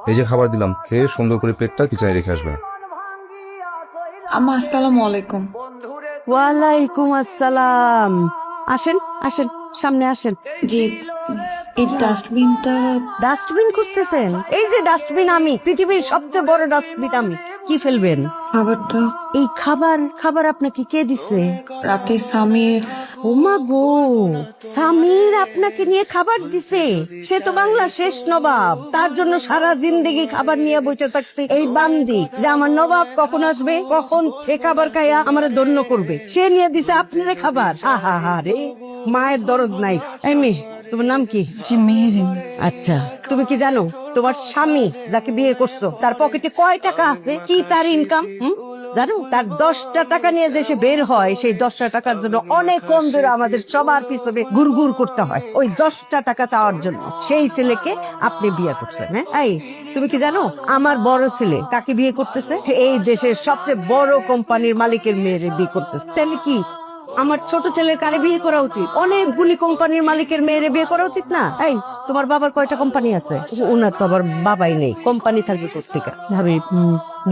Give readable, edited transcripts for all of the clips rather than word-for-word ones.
এই যে খাবার দিলাম, খেয়ে সুন্দর করে প্লেটটা কিচেনে রেখে আসবে। আম্মা আসসালামু আলাইকুম। ওয়ালাইকুম আসসালাম। আসেন আসেন, সামনে আসেন। জি, এই ডাস্টবিনটা ডাস্টবিন খুঁজতেছেন? এই যে ডাস্টবিন, আমি পৃথিবীর সবচেয়ে বড় ডাস্টবিন। আমি কি ফেলবেন? খাবারটা এই খাবার খাবার আপনাকে কে দিছে? রাতে সামির। ওমা গো, সামির আপনাকে নিয়ে খাবার দিছে? সে তো বাংলার শেষ নবাব, তার জন্য সারা জিন্দেগি খাবার নিয়ে বসে থাকছে এই বান্দি যে আমার নবাব কখন আসবে, কখন সে খাবার খাইয়া আমার ধন্য করবে। সে নিয়ে দিছে আপনারে খাবার। আহা হা রে, মায়ের দরদ নাই। এই মেয়ে, তোমার নাম কি? জি মেহেরিন। আচ্ছা, তুমি কি জানো তোমার স্বামী যাকে বিয়ে করছো তার পকেটে কয় টাকা আছে, কি তার ইনকাম? জানো, তার 10টা টাকা নিয়ে যে সে বের হয়, সেই 10টা টাকার জন্য অনেক কম ধরে আমাদের সবার পিছনে গুড়গুড় করতে হয় ওই 10টা টাকা চাওয়ার জন্য। সেই ছেলেকে আপনি বিয়ে করছেন। হ্যাঁ, এই তুমি কি জানো আমার বড় ছেলে কাকে বিয়ে করতেছে? এই দেশের সবচেয়ে বড় কোম্পানির মালিকের মেয়েরে বিয়ে করতেছে। তাহলে কি আমার ছোট ছেলের কারে বিয়ে করা উচিত? অনেকগুলি কোম্পানির মালিকের মেয়েরে বিয়ে করা উচিত না? এই তোমার বাবার কয়টা কোম্পানি আছে? ওনার তো আবার বাবাই নেই, কোম্পানি থাকবে কোথেকে? ভাবি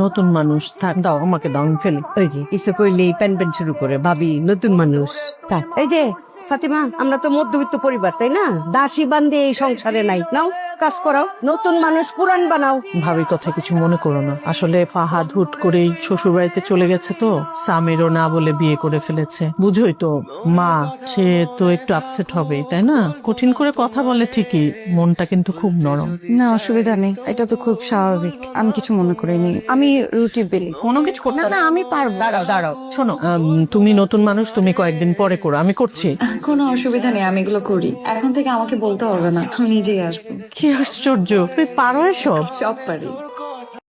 নতুন মানুষ, থাক দাও আমাকে, দাও আমি ফেলি। ওই যে ইচ্ছে করলেই প্যান প্যান শুরু করে, ভাবি নতুন মানুষ। থাক। এই যে ফাতিমা, আমরা তো মধ্যবিত্ত পরিবার, তাই না? দাসী বান্ধে এই সংসারে নাই। নাও কাজ করাও, নতুন মানুষ পুরান বানাও। ভাবির কথা কিছু মনে করো না, আসলে ফাহাদ হুট করেই শ্বশুর বাড়িতে চলে গেছে তো, সামিরও না বলে বিয়ে করে ফেলেছে। বুঝোই তো মা, সে তো একটু আপসেট হবে, তাই না? কঠিন করে কথা বলে ঠিকই, মনটা কিন্তু খুব নরম। না অসুবিধা নেই, এটা তো খুব স্বাভাবিক। আমি কিছু মনে করিনি। আমি রুটি বেলি। কোনো কিছু করতে না আমি পারবো। দাঁড়াও দাঁড়াও, শোনো, তুমি নতুন মানুষ, তুমি কয়েকদিন পরে করো, আমি করছি। কোনো অসুবিধা নেই, আমি এগুলো করি। এখন থেকে আমাকে বলতে হবে না, আমি নিজেই আসবো। কি আশ্চর্য, তুমি পারো এসব? সব পারি।